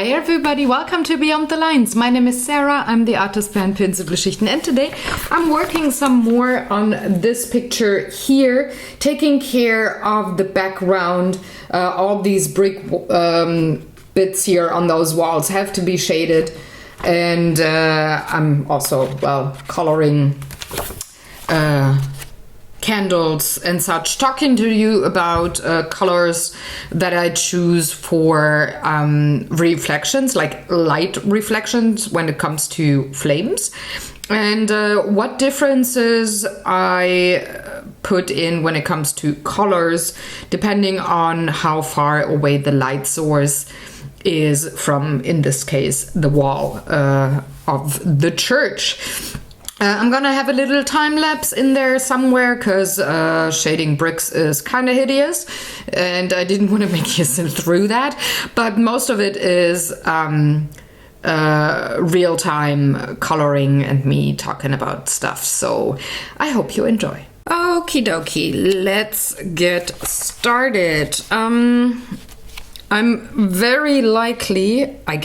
Hi everybody, welcome to Beyond the Lines. My name is Sarah, I'm the artist behind Pinselgeschichten, and today I'm working some more on this picture here, taking care of the background. All these brick bits here on those walls have to be shaded, and I'm also, coloring candles and such, talking to you about colors that I choose for reflections, like light reflections when it comes to flames, and what differences I put in when it comes to colors depending on how far away the light source is from, in this case, the wall of the church. I'm gonna have a little time lapse in there somewhere because shading bricks is kind of hideous and I didn't want to make you sit through that, but most of it is real-time coloring and me talking about stuff, so I hope you enjoy. Okie dokie, let's get started. I'm very likely, I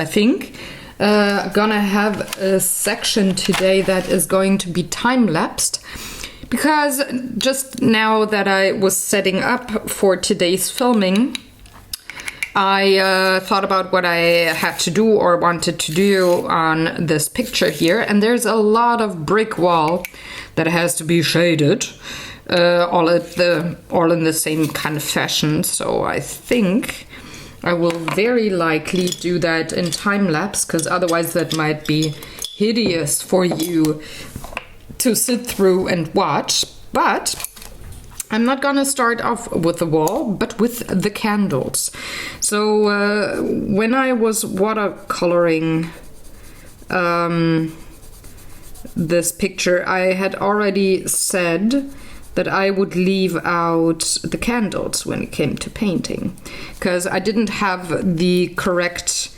think, gonna have a section today that is going to be time-lapsed, because just now that I was setting up for today's filming, I thought about what I had to do or wanted to do on this picture here, and there's a lot of brick wall that has to be shaded, all in the same kind of fashion, so I think I will very likely do that in time-lapse, because otherwise that might be hideous for you to sit through and watch. But I'm not gonna start off with the wall, but with the candles. So when I was watercoloring this picture, I had already said that I would leave out the candles when it came to painting, because I didn't have the correct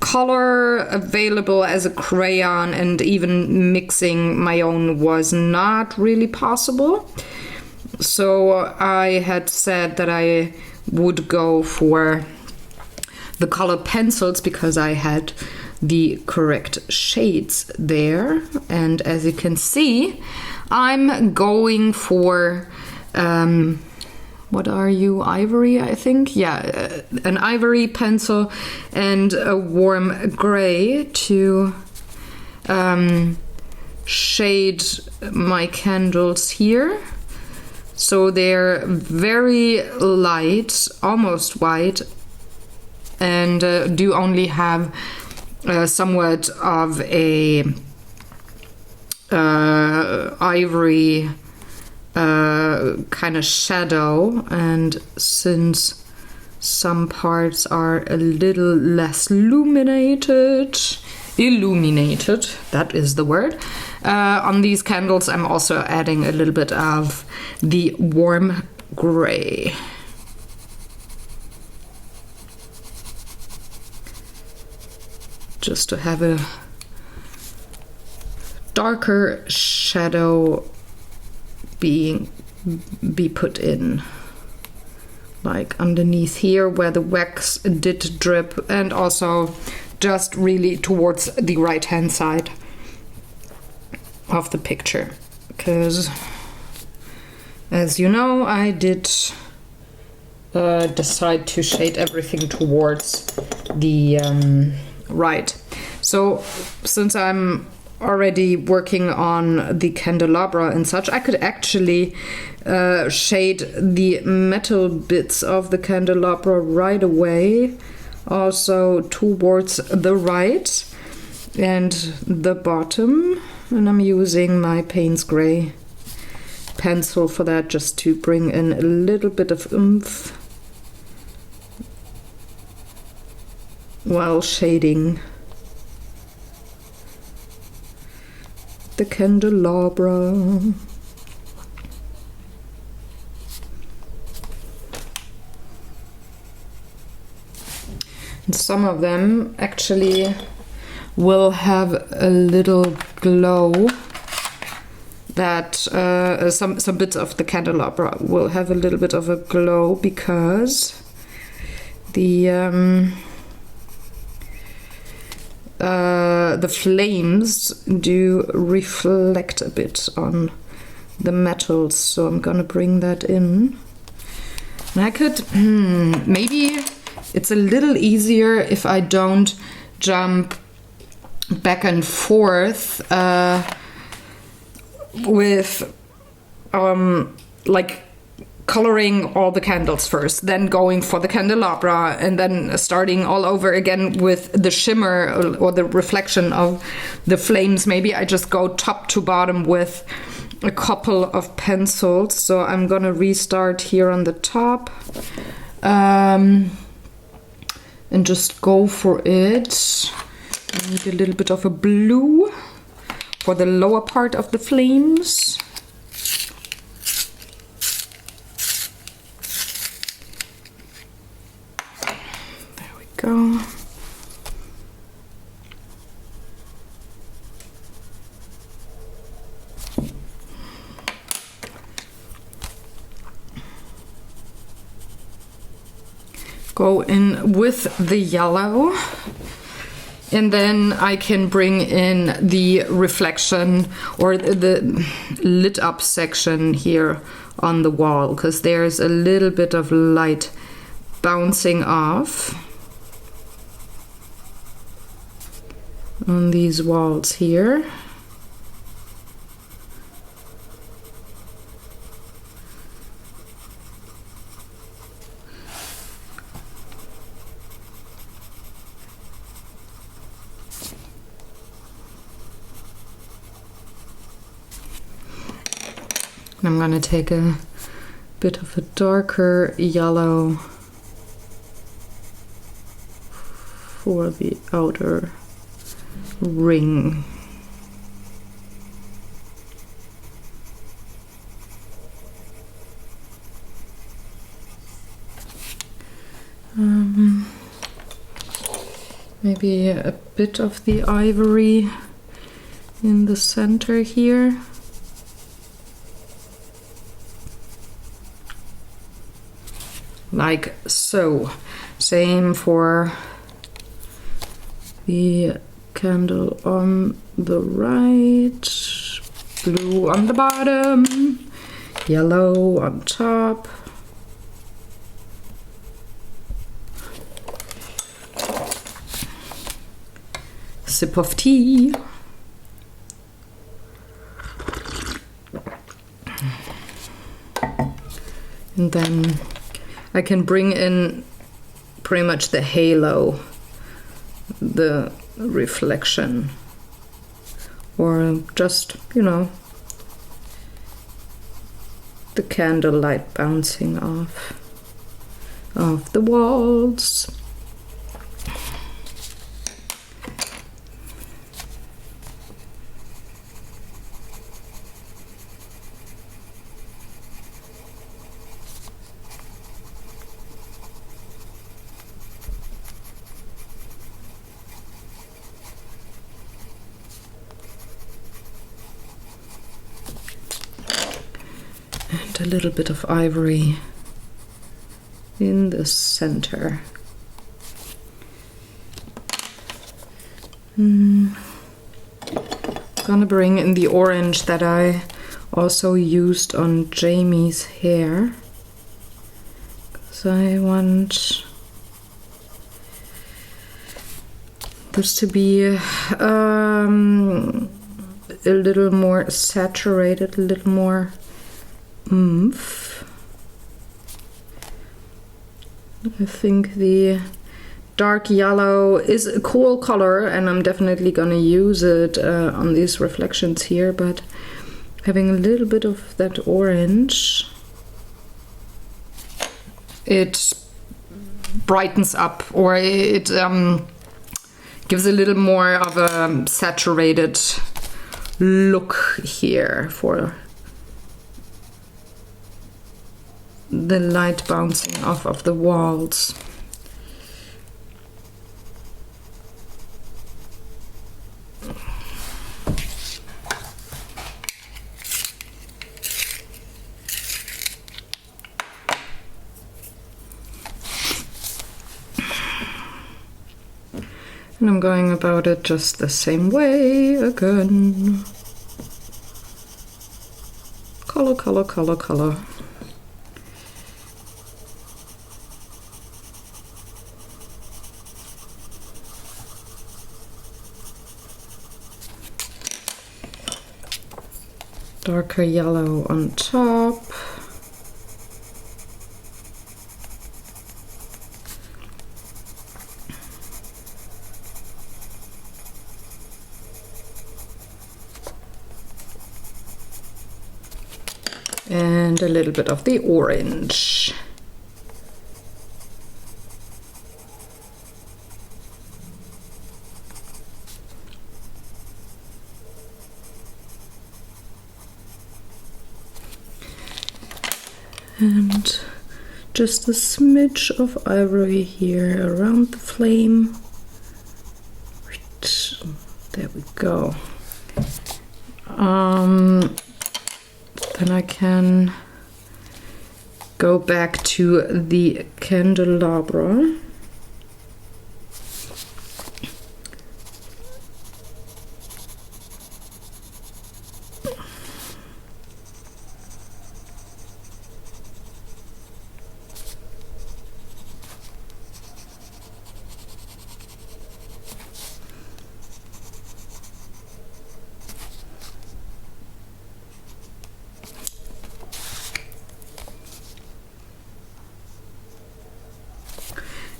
color available as a crayon, and even mixing my own was not really possible. So I had said that I would go for the color pencils because I had the correct shades there, and as you can see, I'm going for, what are you, ivory, I think? Yeah, an ivory pencil and a warm gray to shade my candles here. So they're very light, almost white, and do only have somewhat of a ivory kind of shadow, and since some parts are a little less illuminated, that is the word, on these candles, I'm also adding a little bit of the warm gray. Just to have a darker shadow be put in, like underneath here where the wax did drip, and also just really towards the right hand side of the picture, because as you know, I did decide to shade everything towards the right. So since I'm already working on the candelabra and such, I could actually shade the metal bits of the candelabra right away, also towards the right and the bottom, and I'm using my Payne's Gray pencil for that, just to bring in a little bit of oomph while shading the candelabra. And some of them actually will have a little glow, that some bits of the candelabra will have a little bit of a glow because the the flames do reflect a bit on the metals, so I'm gonna bring that in. And I could, maybe it's a little easier if I don't jump back and forth with like coloring all the candles first, then going for the candelabra, and then starting all over again with the shimmer or the reflection of the flames. Maybe I just go top to bottom with a couple of pencils. So I'm gonna restart here on the top and just go for it. I need a little bit of a blue for the lower part of the flames. Go. Go in with the yellow, and then I can bring in the reflection or the lit up section here on the wall, because there's a little bit of light bouncing off on these walls here. And I'm going to take a bit of a darker yellow for the outer ring. Maybe a bit of the ivory in the center here. Like so. Same for the candle on the right, blue on the bottom, yellow on top. Sip of tea. And then I can bring in pretty much the halo, the reflection, or just, you know, the candlelight bouncing off the walls. And a little bit of ivory in the center. Gonna bring in the orange that I also used on Jamie's hair, because I want this to be a little more saturated, a little more oomph. I think the dark yellow is a cool color, and I'm definitely gonna use it on these reflections here, but having a little bit of that orange, it brightens up, or it gives a little more of a saturated look here for the light bouncing off of the walls. And I'm going about it just the same way again. Color, color, color, color. Darker yellow on top. And a little bit of the orange. And just a smidge of ivory here around the flame. There we go. Then I can go back to the candelabra.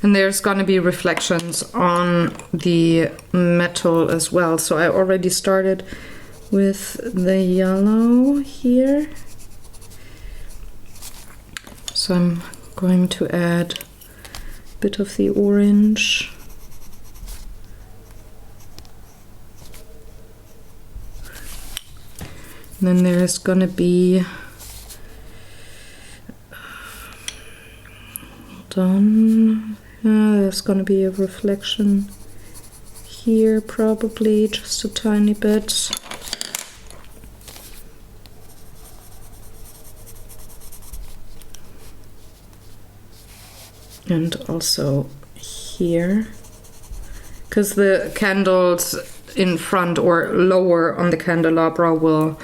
And there's going to be reflections on the metal as well. So I already started with the yellow here. So I'm going to add a bit of the orange. And then there's going to be there's going to be a reflection here, probably just a tiny bit. And also here, because the candles in front or lower on the candelabra will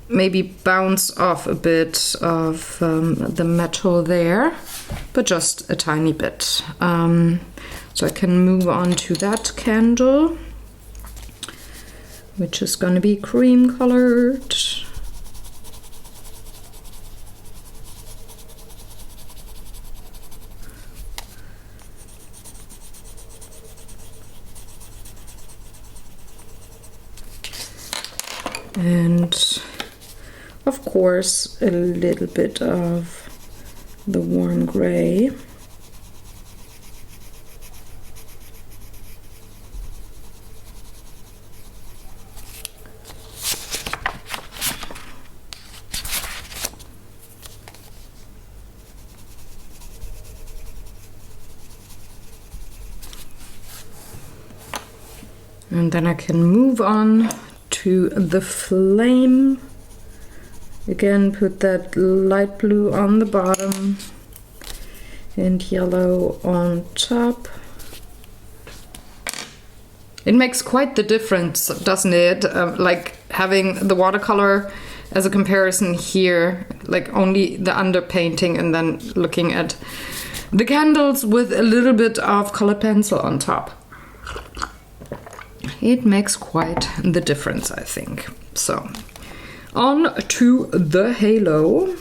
maybe bounce off a bit of the metal there, but just a tiny bit. So I can move on to that candle, which is going to be cream colored. And of course a little bit of the warm gray. And then I can move on to the flame. Again, put that light blue on the bottom and yellow on top. It makes quite the difference, doesn't it? Like having the watercolor as a comparison here, like only the underpainting, and then looking at the candles with a little bit of colored pencil on top. It makes quite the difference, I think. So, on to the halo.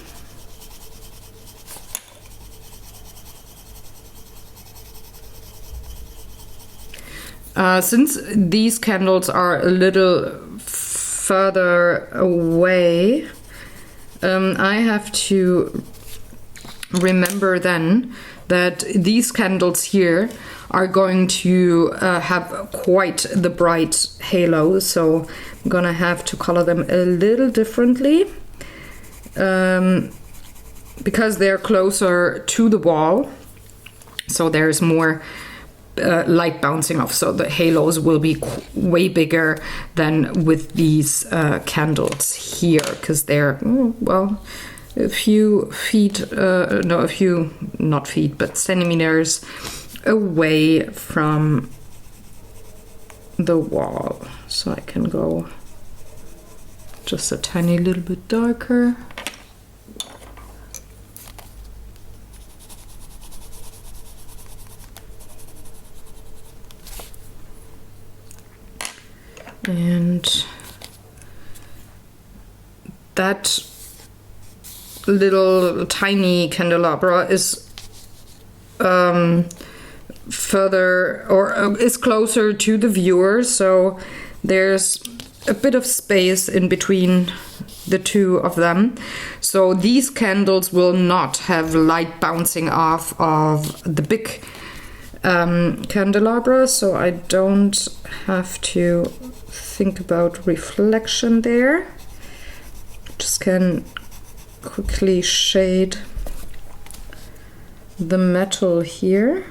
Since these candles are a little further away, I have to remember then that these candles here are going to have quite the bright halo, so I'm gonna have to color them a little differently because they're closer to the wall, so there's more light bouncing off, so the halos will be way bigger than with these candles here, because they're well, a few feet, no, a few, not feet, but centimeters away from the wall. So I can go just a tiny little bit darker. And that little tiny candelabra is further or is closer to the viewer, so there's a bit of space in between the two of them. So these candles will not have light bouncing off of the big candelabra, so I don't have to think about reflection there. Just can quickly shade the metal here.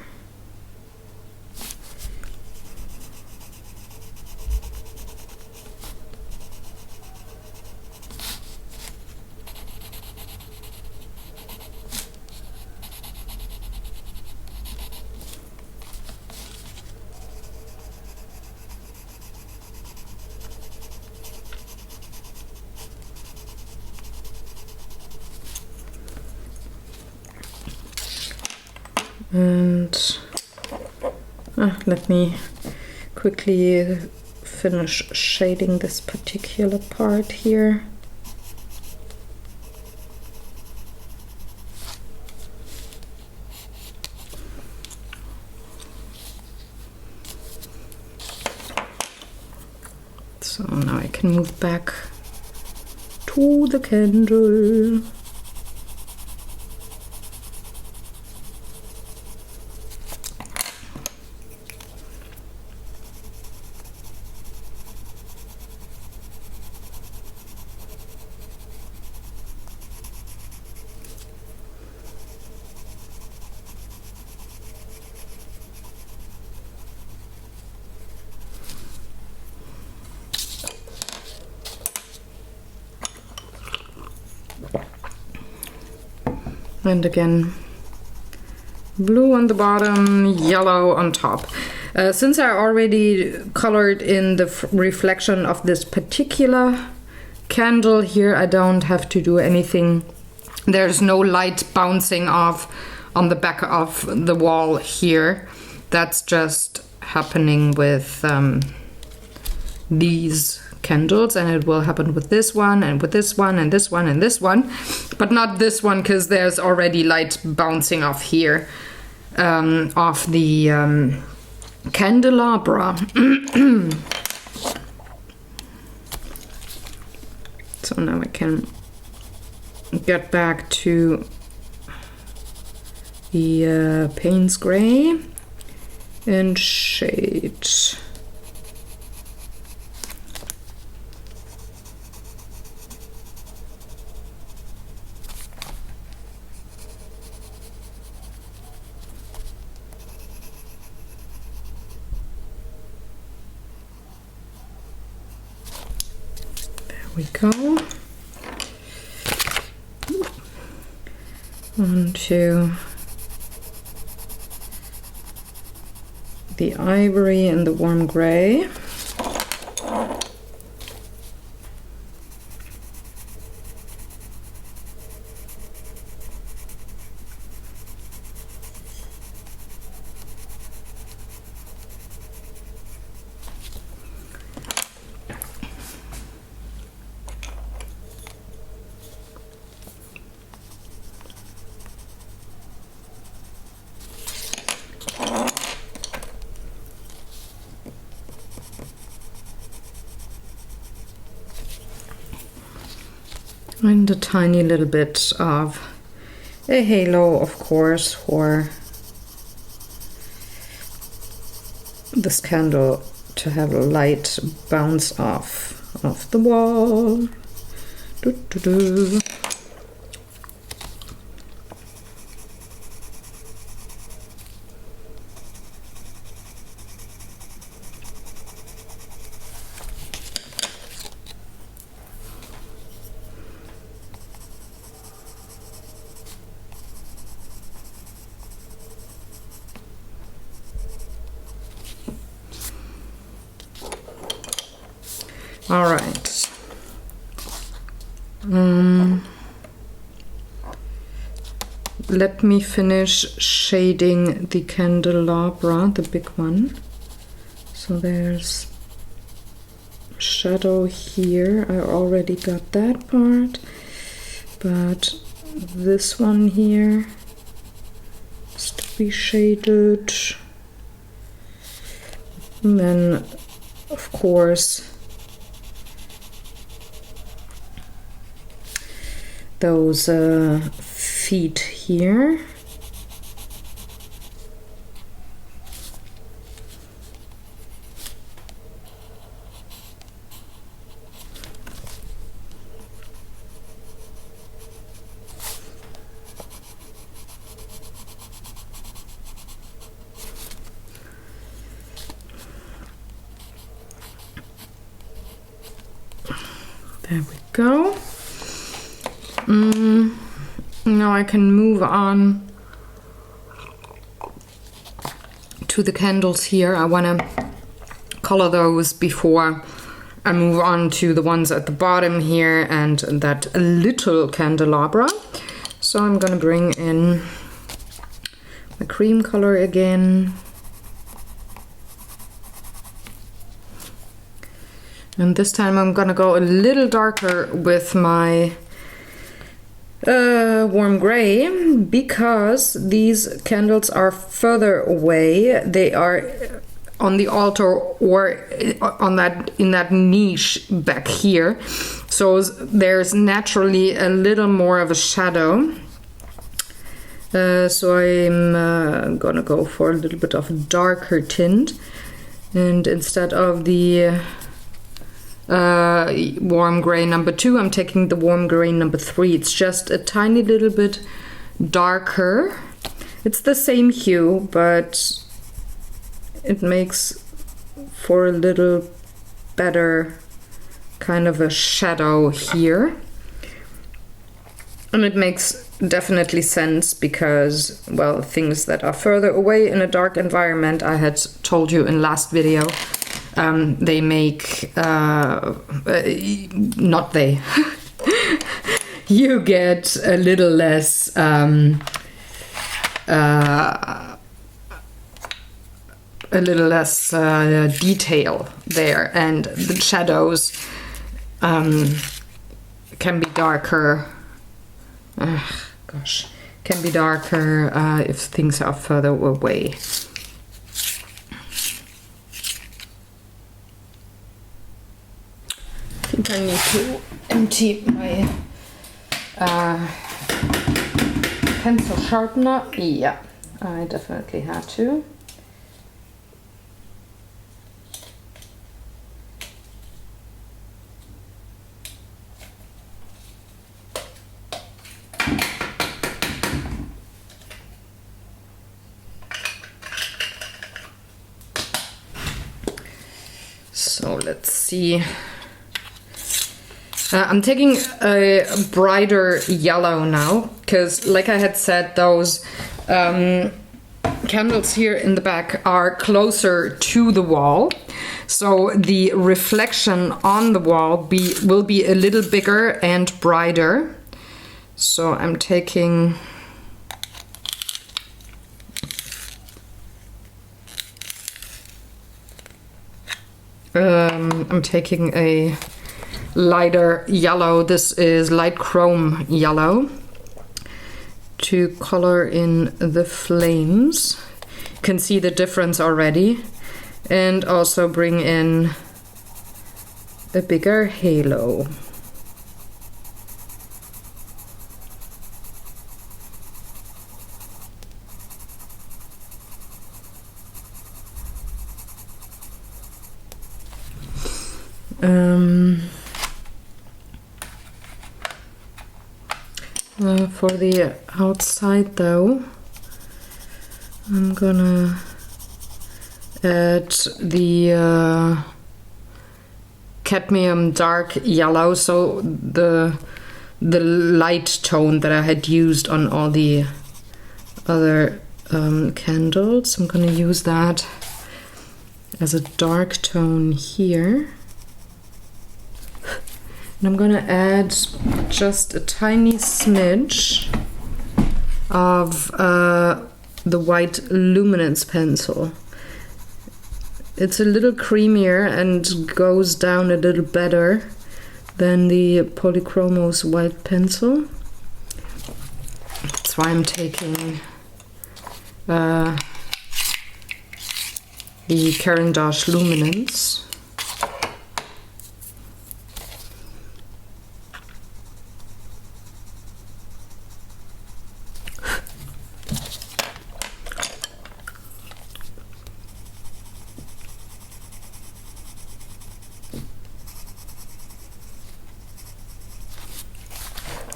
And let me quickly finish shading this particular part here. So now I can move back to the candle. And again, blue on the bottom, yellow on top. Since I already colored in the reflection of this particular candle here, I don't have to do anything. There's no light bouncing off on the back of the wall here. That's just happening with these candles, and it will happen with this one and with this one and this one and this one, but not this one because there's already light bouncing off here off the candelabra. So now I can get back to the Payne's Gray and shade. We go onto the ivory and the warm gray. And a tiny little bit of a halo, of course, for this candle to have a light bounce off the wall. Doo -doo -doo. All right. Let me finish shading the candelabra, the big one. So there's shadow here. I already got that part, but this one here has to be shaded. And then, of course, those feet here. There we go. Now I can move on to the candles here. I want to color those before I move on to the ones at the bottom here and that little candelabra. So I'm going to bring in my cream color again. And this time I'm gonna go a little darker with my warm gray, because these candles are further away. They are on the altar or on that, in that niche back here. So there's naturally a little more of a shadow. So I'm gonna go for a little bit of a darker tint. And instead of the warm gray number 2, I'm taking the warm gray number 3. It's just a tiny little bit darker. It's the same hue, but it makes for a little better kind of a shadow here. And it makes definitely sense because, well, things that are further away in a dark environment, I had told you in last video, they make, not they, you get a little less detail there, and the shadows can be darker. Can be darker if things are further away. I think I need to empty my pencil sharpener. Yeah, I definitely had to. So let's see. I'm taking a brighter yellow now, because like I had said, those candles here in the back are closer to the wall. So the reflection on the wall will be a little bigger and brighter. So I'm taking a lighter yellow. This is light chrome yellow to color in the flames. You can see the difference already, and also bring in a bigger halo. For the outside though, I'm gonna add the cadmium dark yellow, so the light tone that I had used on all the other candles. I'm gonna use that as a dark tone here. And I'm gonna add just a tiny smidge of the white luminance pencil. It's a little creamier and goes down a little better than the Polychromos white pencil. That's why I'm taking the Caran d'Ache Luminance.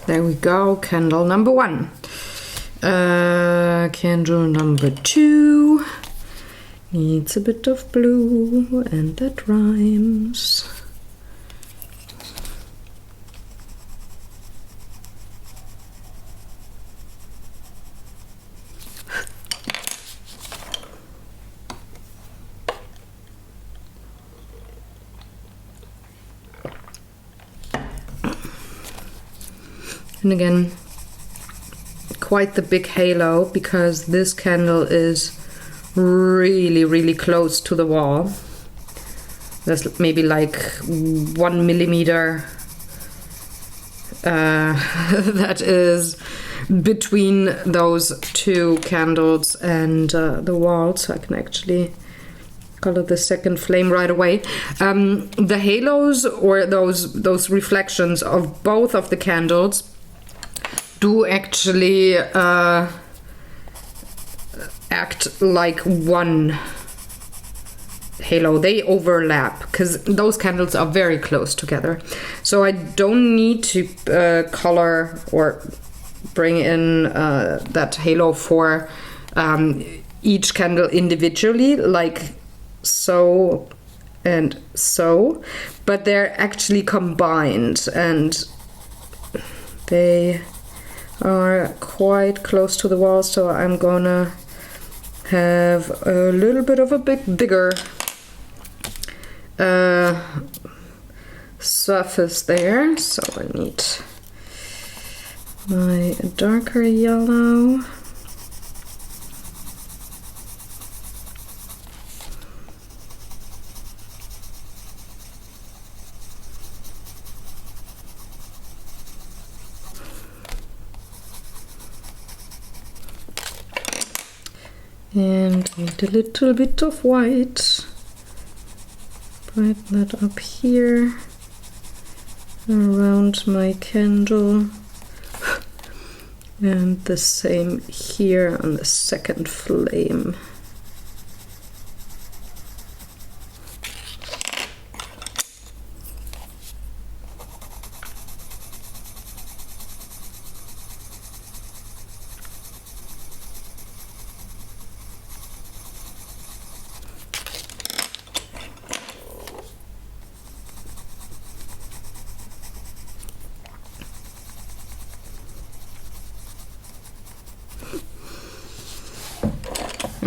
There we go, candle number 1. Candle number 2 needs a bit of blue, and that rhymes. And again, quite the big halo, because this candle is really close to the wall. There's maybe like 1 millimeter that is between those two candles and the wall, so I can actually color the second flame right away. The halos, or those reflections of both of the candles, do actually act like one halo. They overlap because those candles are very close together. So I don't need to color or bring in that halo for each candle individually, like so and so, but they're actually combined, and they are quite close to the wall, so I'm gonna have a little bit of a bigger surface there. So I need my darker yellow. And need a little bit of white. Brighten that up here around my candle. And the same here on the second flame.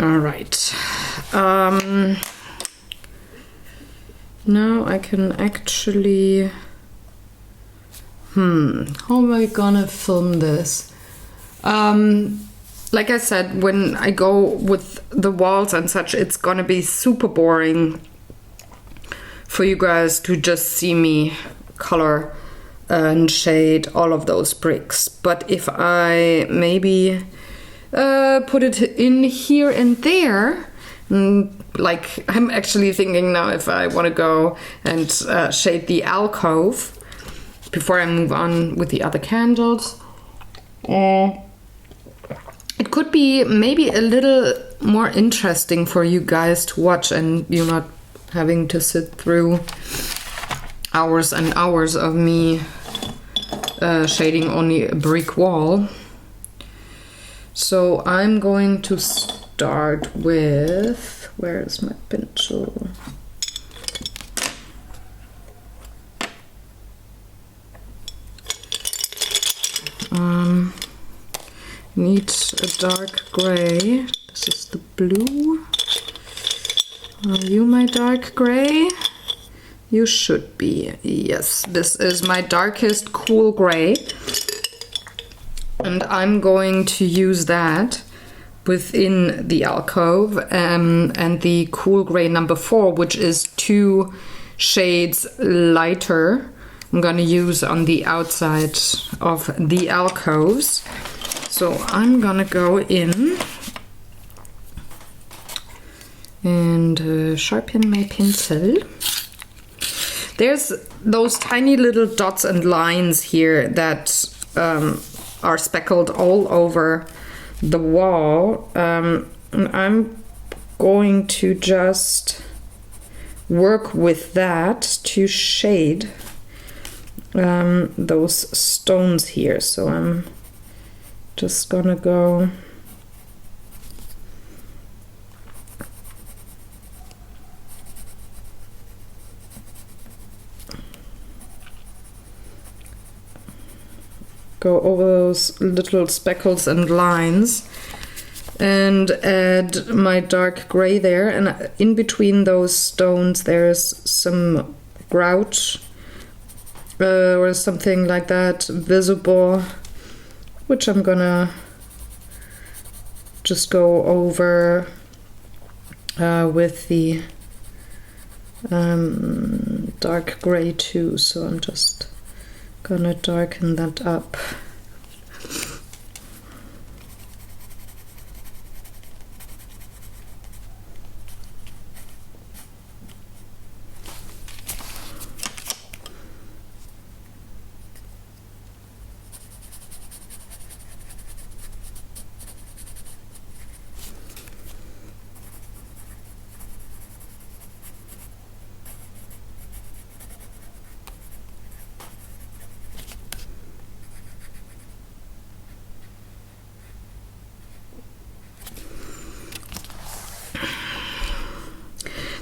All right. Now I can actually... how am I gonna film this? Like I said, when I go with the walls and such, it's gonna be super boring for you guys to just see me color and shade all of those bricks. But if I maybe put it in here and there, like I'm actually thinking now if I want to go and shade the alcove before I move on with the other candles. It could be maybe a little more interesting for you guys to watch, and you're not having to sit through hours and hours of me shading only a brick wall. So I'm going to start with, where is my pencil? Needs a dark gray. This is the blue. Are you my dark gray? You should be. Yes, this is my darkest cool gray. And I'm going to use that within the alcove, and the cool gray number 4, which is 2 shades lighter, I'm gonna use on the outside of the alcoves. So I'm gonna go in and sharpen my pencil. There's those tiny little dots and lines here that are speckled all over the wall. And I'm going to just work with that to shade those stones here. So I'm just gonna go over those little speckles and lines and add my dark gray there, and in between those stones there's some grout or something like that visible, which I'm gonna just go over with the dark gray too. So I'm just gonna darken that up.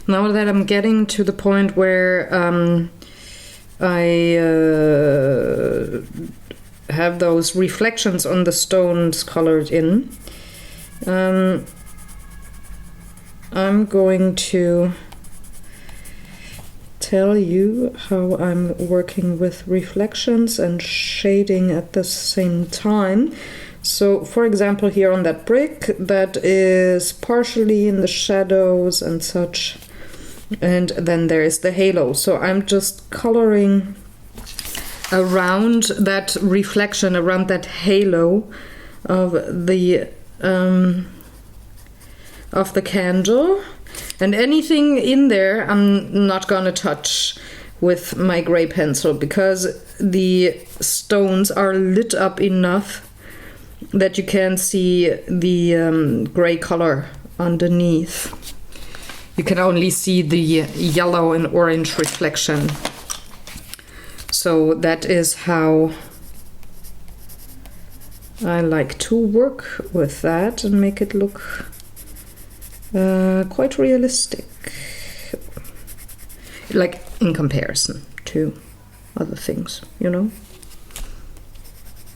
Now that I'm getting to the point where I have those reflections on the stones colored in, I'm going to tell you how I'm working with reflections and shading at the same time. So, for example, here on that brick, that is partially in the shadows and such. And then there is the halo. So I'm just coloring around that reflection, around that halo of the candle. And anything in there I'm not gonna touch with my gray pencil, because the stones are lit up enough that you can see the gray color underneath. You can only see the yellow and orange reflection. So that is how I like to work with that and make it look quite realistic, like in comparison to other things, you know.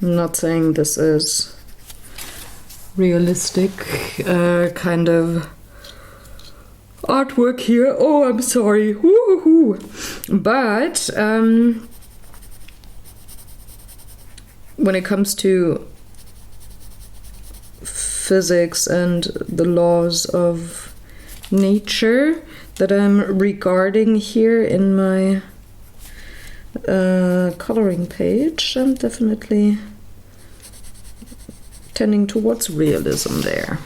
I'm not saying this is realistic kind of artwork here. Oh, I'm sorry. Woo-hoo-hoo. But when it comes to physics and the laws of nature that I'm regarding here in my coloring page, I'm definitely tending towards realism there.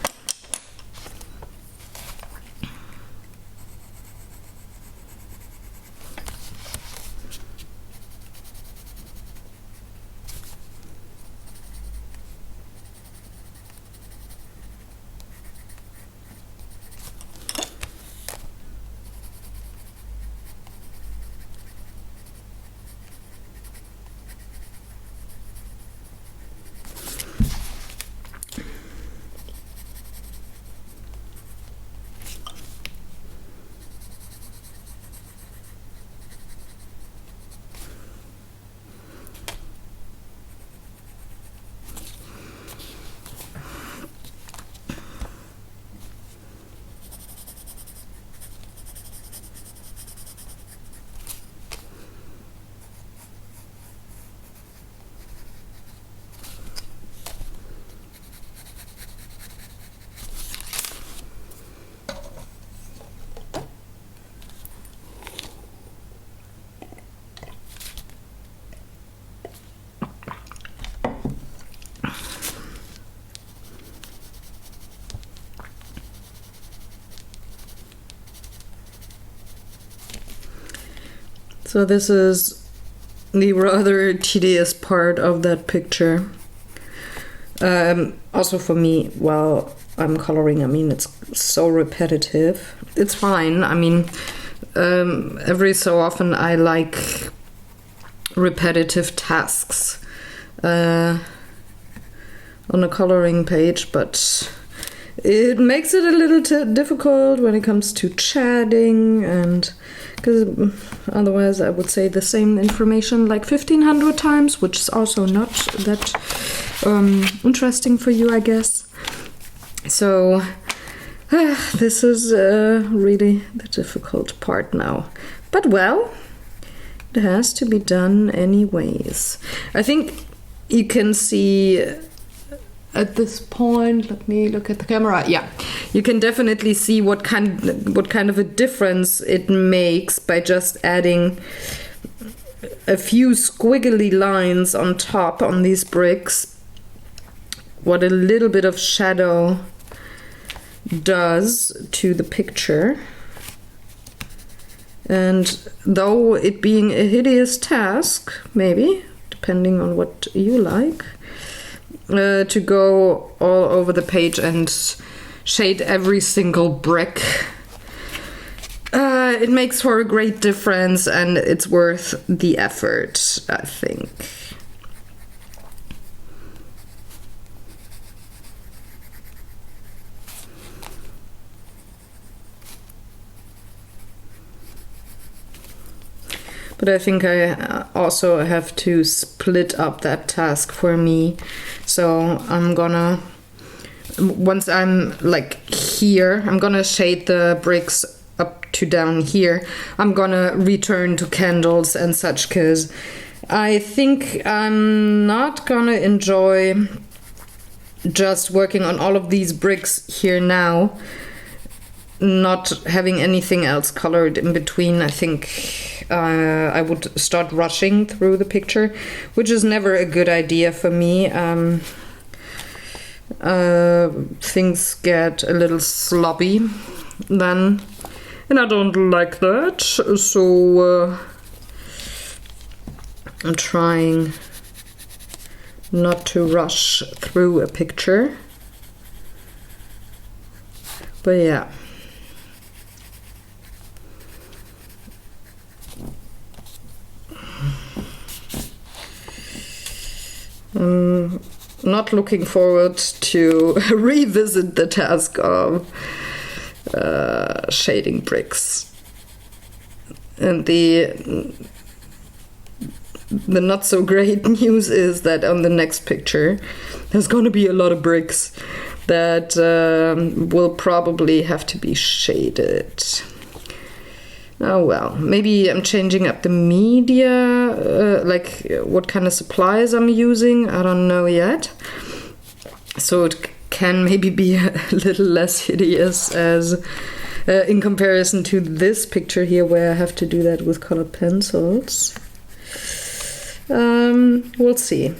So this is the rather tedious part of that picture. Also for me, while I'm coloring, I mean, it's so repetitive. It's fine. I mean, every so often I like repetitive tasks on a coloring page, but it makes it a little difficult when it comes to chatting, and because otherwise I would say the same information like 1500 times, which is also not that interesting for you, I guess. So this is really the difficult part now, but well, it has to be done anyways. I think you can see at this point, let me look at the camera. Yeah, you can definitely see what kind of a difference it makes by just adding a few squiggly lines on top on these bricks. What a little bit of shadow does to the picture. And though it being a hideous task, maybe, depending on what you like, to go all over the page and shade every single brick, it makes for a great difference, and it's worth the effort, I think. But I think I also have to split up that task for me. So I'm gonna, once I'm like here, I'm gonna shade the bricks up to down here. I'm gonna return to candles and such, because I think I'm not gonna enjoy just working on all of these bricks here now, not having anything else colored in between. I think I would start rushing through the picture, which is never a good idea for me. Things get a little sloppy then, and I don't like that. So I'm trying not to rush through a picture. But yeah. Not looking forward to revisit the task of shading bricks. And the not so great news is that on the next picture there's going to be a lot of bricks that will probably have to be shaded. Oh well, maybe I'm changing up the media, like what kind of supplies I'm using, I don't know yet. So it can maybe be a little less hideous as in comparison to this picture here, where I have to do that with colored pencils. We'll see,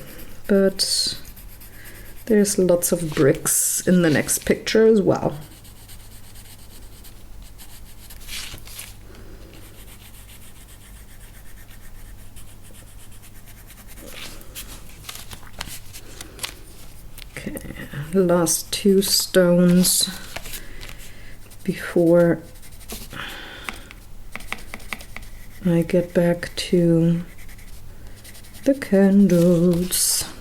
but there's lots of bricks in the next picture as well. Last two stones before I get back to the candles.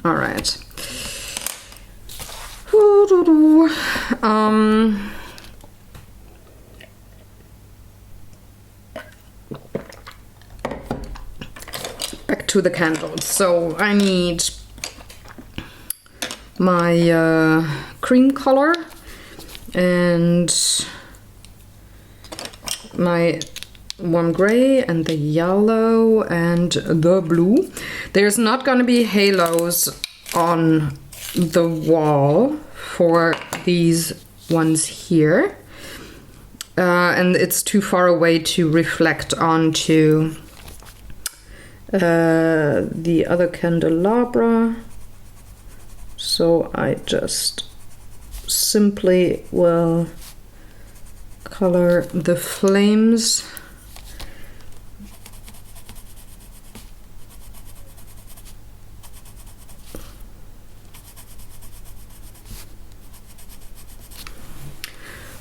All right. Back to the candles. So I need my cream color and my warm gray and the yellow and the blue. There's not going to be halos on the wall for these ones here, and it's too far away to reflect onto the other candelabra. So I just simply will color the flames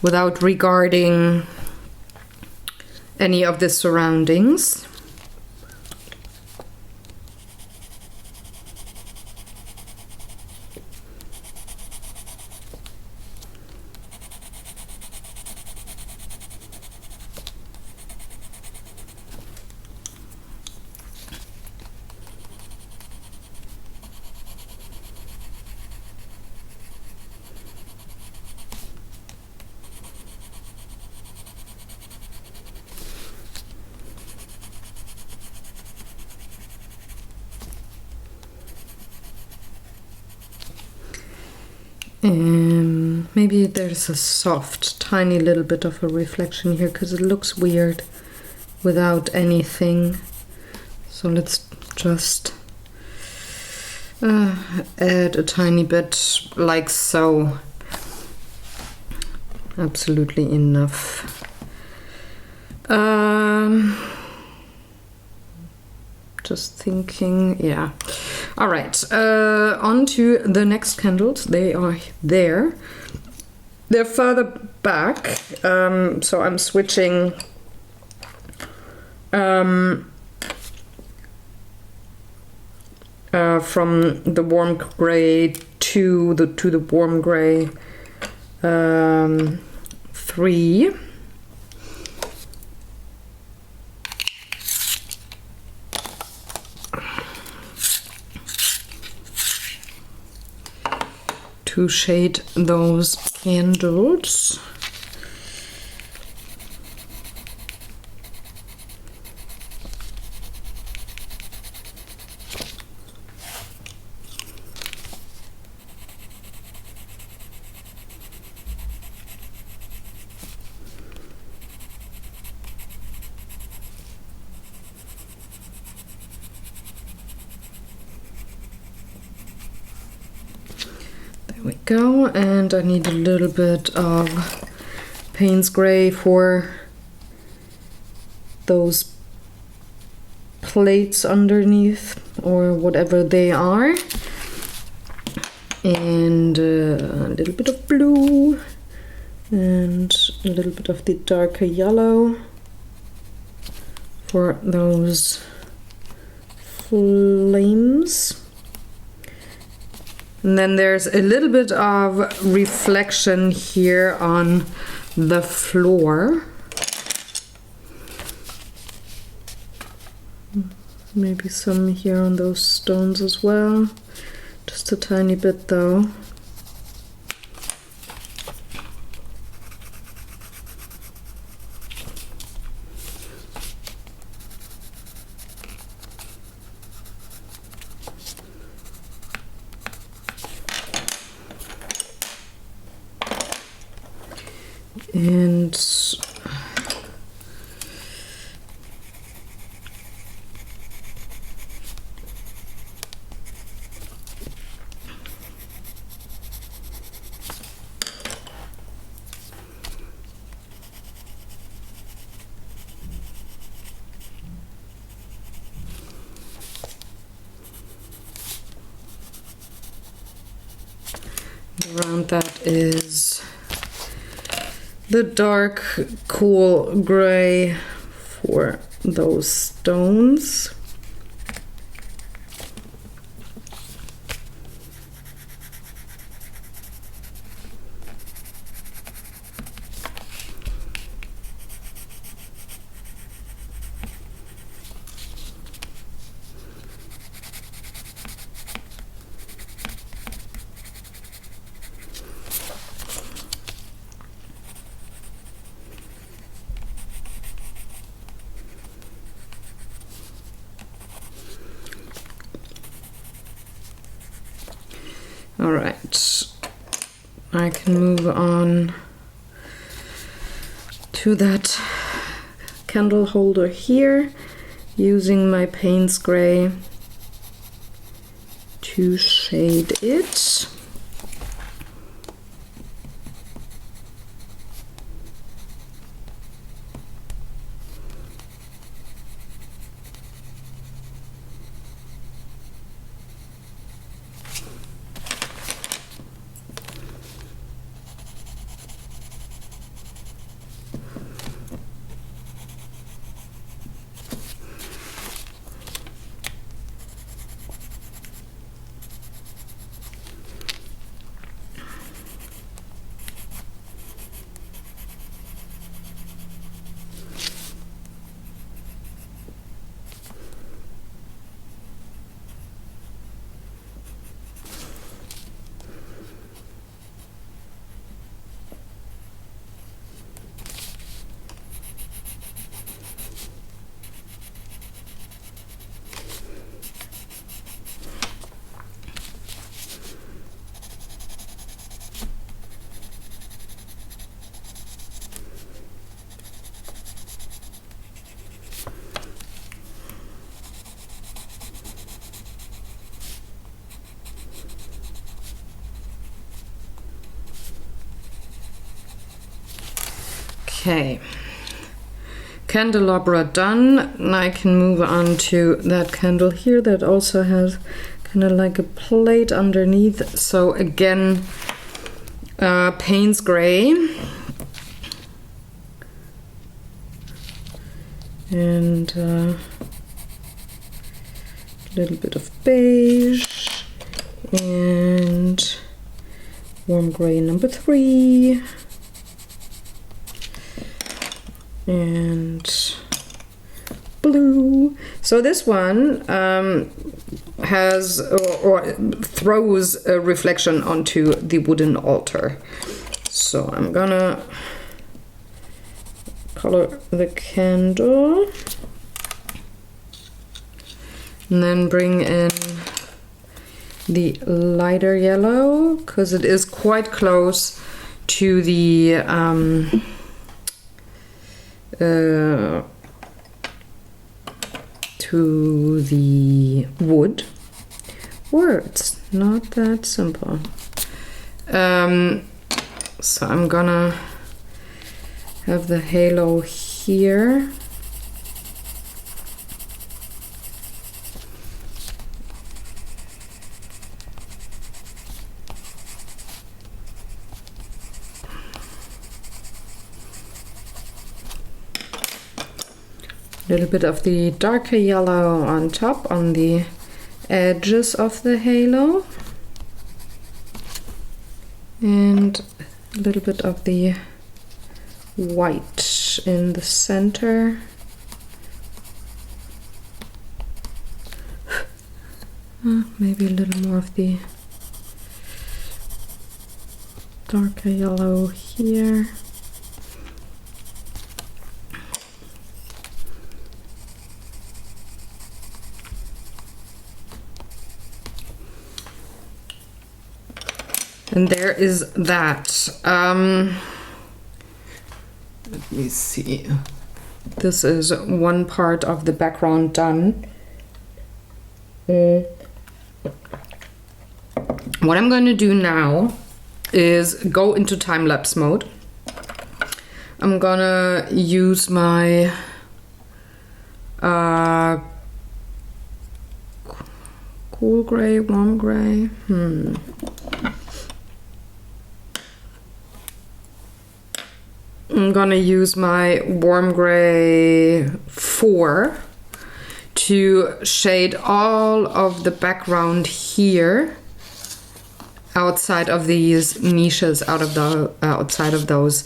without regarding any of the surroundings. Maybe there's a soft, tiny little bit of a reflection here because it looks weird without anything. So let's just add a tiny bit, like so. Absolutely enough. Just thinking, yeah. All right, on to the next candles. They are there. They're further back, so I'm switching from the warm gray to the warm gray 3. To shade those candles. There we go, and I need a little bit of Payne's Gray for those plates underneath, or whatever they are, and a little bit of blue, and a little bit of the darker yellow for those flames. And then there's a little bit of reflection here on the floor. Maybe some here on those stones as well. Just a tiny bit though. And around that is the dark, cool gray for those stones. All right, I can move on to that candle holder here, using my Payne's Gray to shade it. Okay. Candelabra done. And I can move on to that candle here that also has kind of like a plate underneath. So again, Payne's Gray. And a little bit of beige. And warm gray number 3. And blue. So this one has or throws a reflection onto the wooden altar. So I'm gonna color the candle and then bring in the lighter yellow because it is quite close to the wood. Words, not that simple. So I'm gonna have the halo here. A little bit of the darker yellow on top, on the edges of the halo. And a little bit of the white in the center. Maybe a little more of the darker yellow here. And there is that. Let me see. This is one part of the background done. What I'm going to do now is go into time-lapse mode. I'm gonna use my cool gray, warm gray. I'm gonna use my warm gray 4 to shade all of the background here outside of these niches, outside of those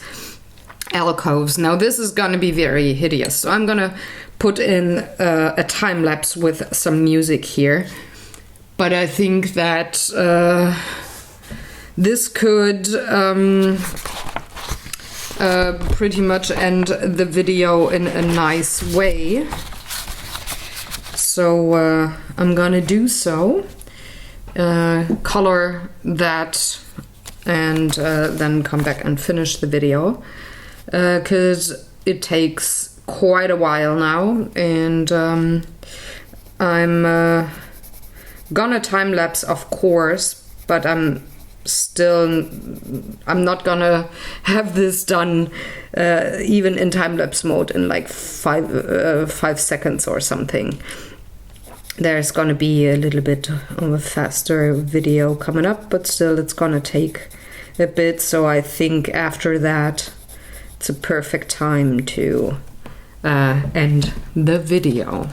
alcoves. Now this is gonna be very hideous, so I'm gonna put in a time lapse with some music here. But I think that this could pretty much end the video in a nice way. So I'm gonna do so. Color that and then come back and finish the video. Because it takes quite a while now, and I'm gonna time lapse, of course, but I'm not gonna have this done even in time lapse mode in like 5 seconds or something. There's gonna be a little bit of a faster video coming up, but still it's gonna take a bit. So I think after that it's a perfect time to end the video.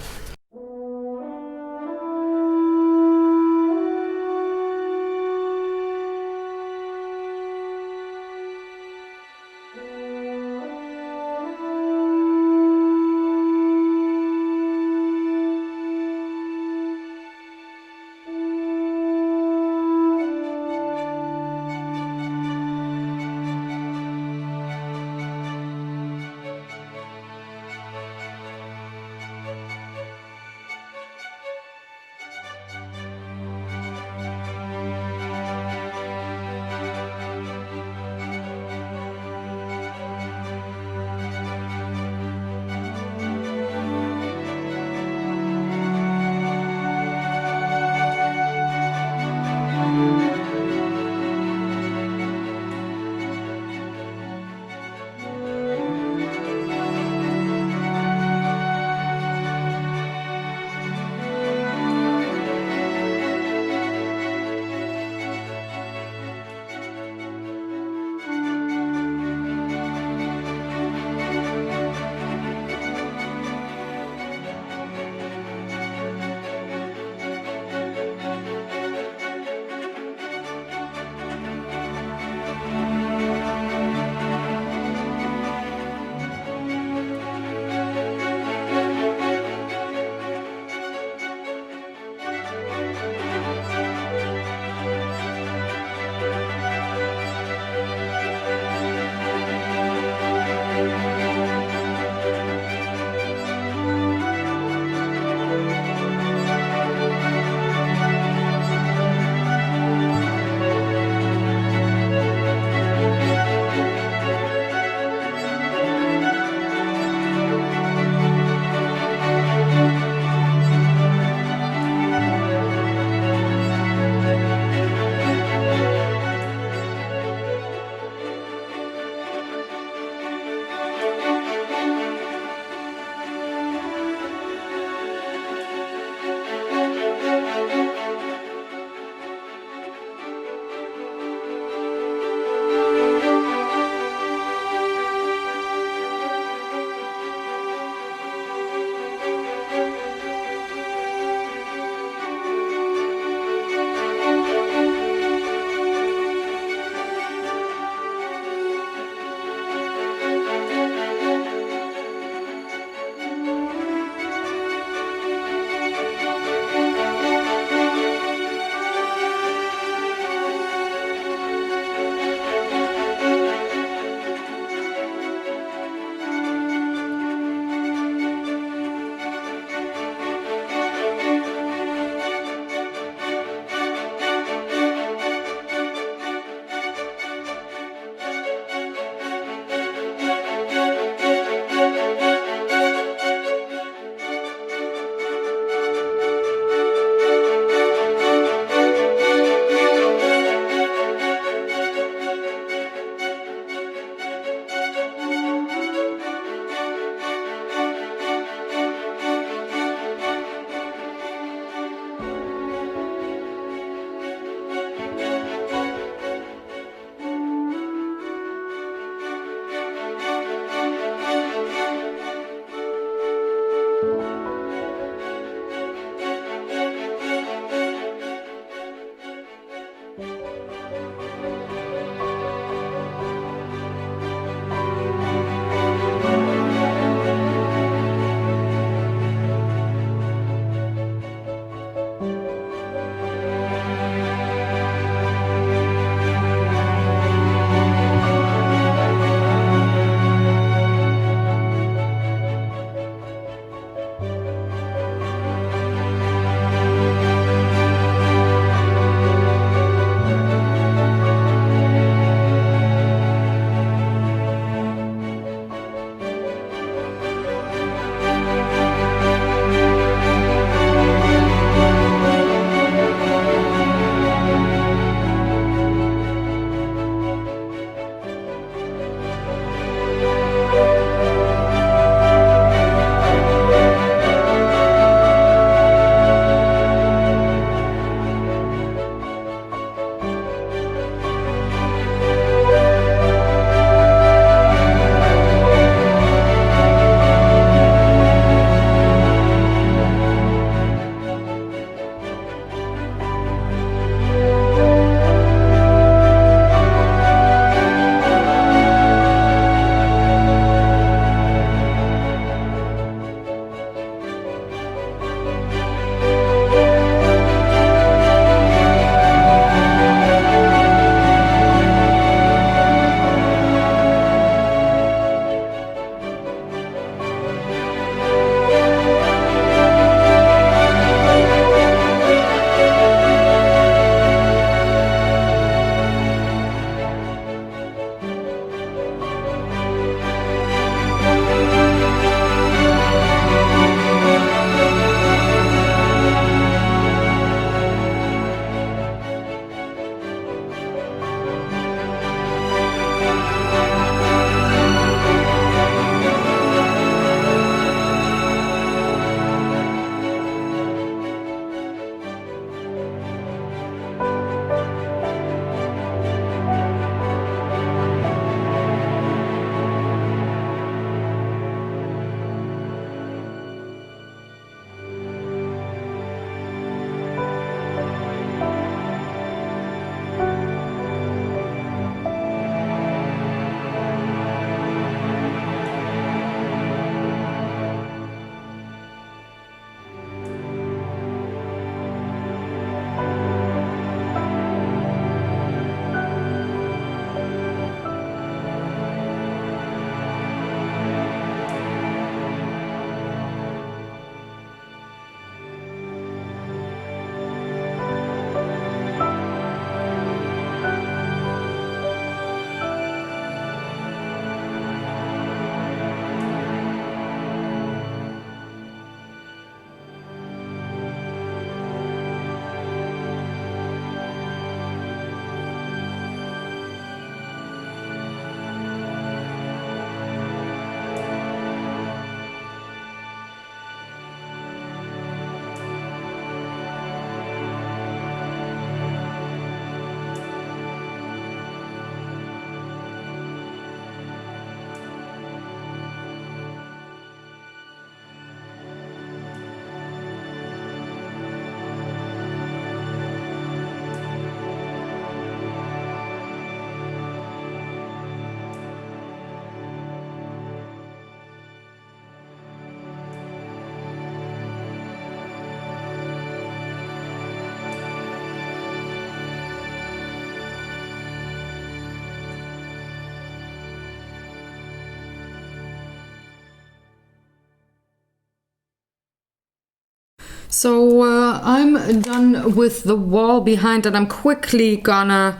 So I'm done with the wall behind, and I'm quickly gonna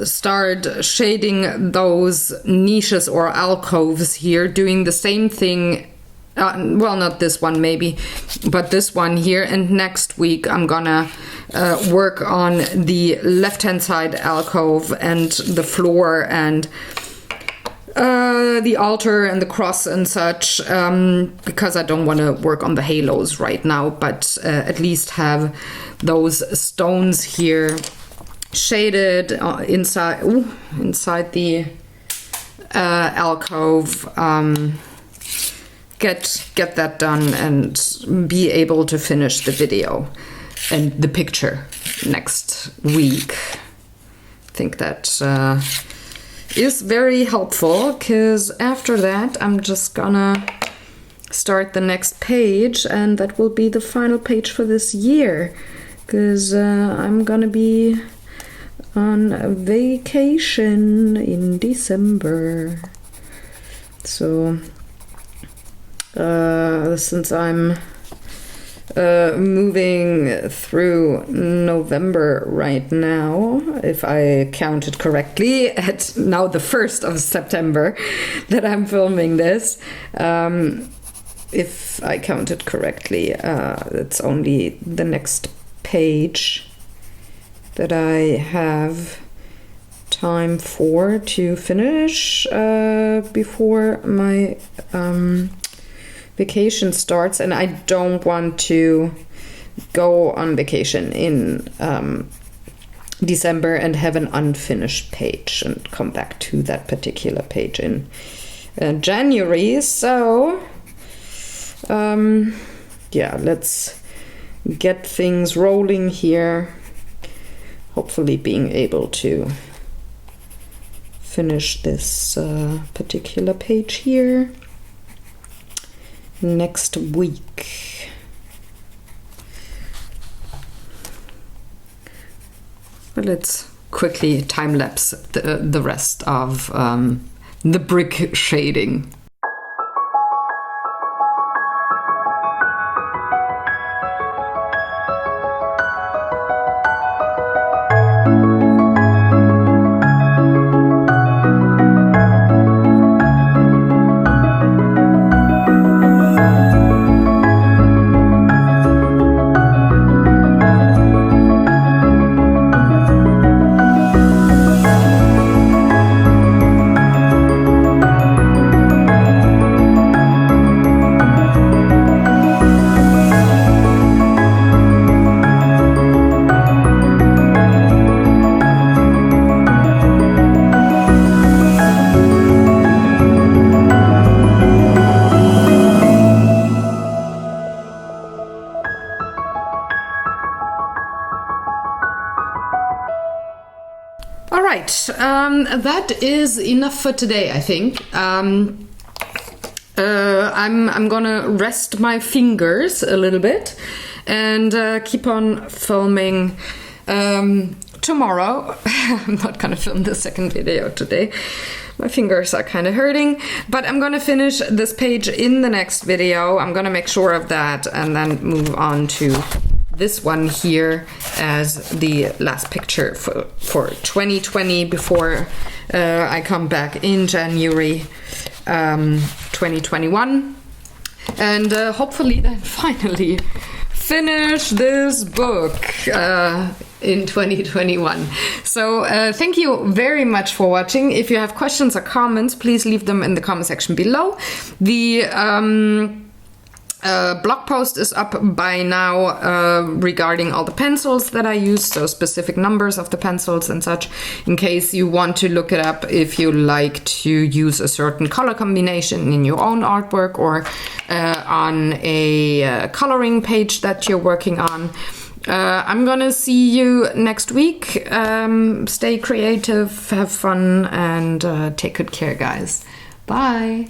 start shading those niches or alcoves here, doing the same thing. Well, not this one maybe, but this one here. And next week I'm gonna work on the left-hand side alcove and the floor and the altar and the cross and such, because I don't want to work on the halos right now, but at least have those stones here shaded inside the alcove. Get that done and be able to finish the video and the picture next week. think that is very helpful, because after that I'm just gonna start the next page, and that will be the final page for this year, because I'm gonna be on a vacation in December. So since I'm moving through November right now, if I counted correctly, at now the 1st of September that I'm filming this. If I counted correctly, it's only the next page that I have time for to finish before my vacation starts, and I don't want to go on vacation in December and have an unfinished page and come back to that particular page in January. So yeah, let's get things rolling here, hopefully being able to finish this particular page here next week. But let's quickly time-lapse the rest of the brick shading. That is enough for today, I think. I'm gonna rest my fingers a little bit and keep on filming tomorrow. I'm not gonna film the second video today. My fingers are kind of hurting, but I'm gonna finish this page in the next video. I'm gonna make sure of that and then move on to this one here as the last picture for 2020 before I come back in January 2021, and hopefully then finally finish this book in 2021. So thank you very much for watching. If you have questions or comments, please leave them in the comment section below. The blog post is up by now regarding all the pencils that I use, so specific numbers of the pencils and such, in case you want to look it up if you like to use a certain color combination in your own artwork or on a coloring page that you're working on. I'm gonna see you next week. Stay creative, have fun, and take good care, guys. Bye.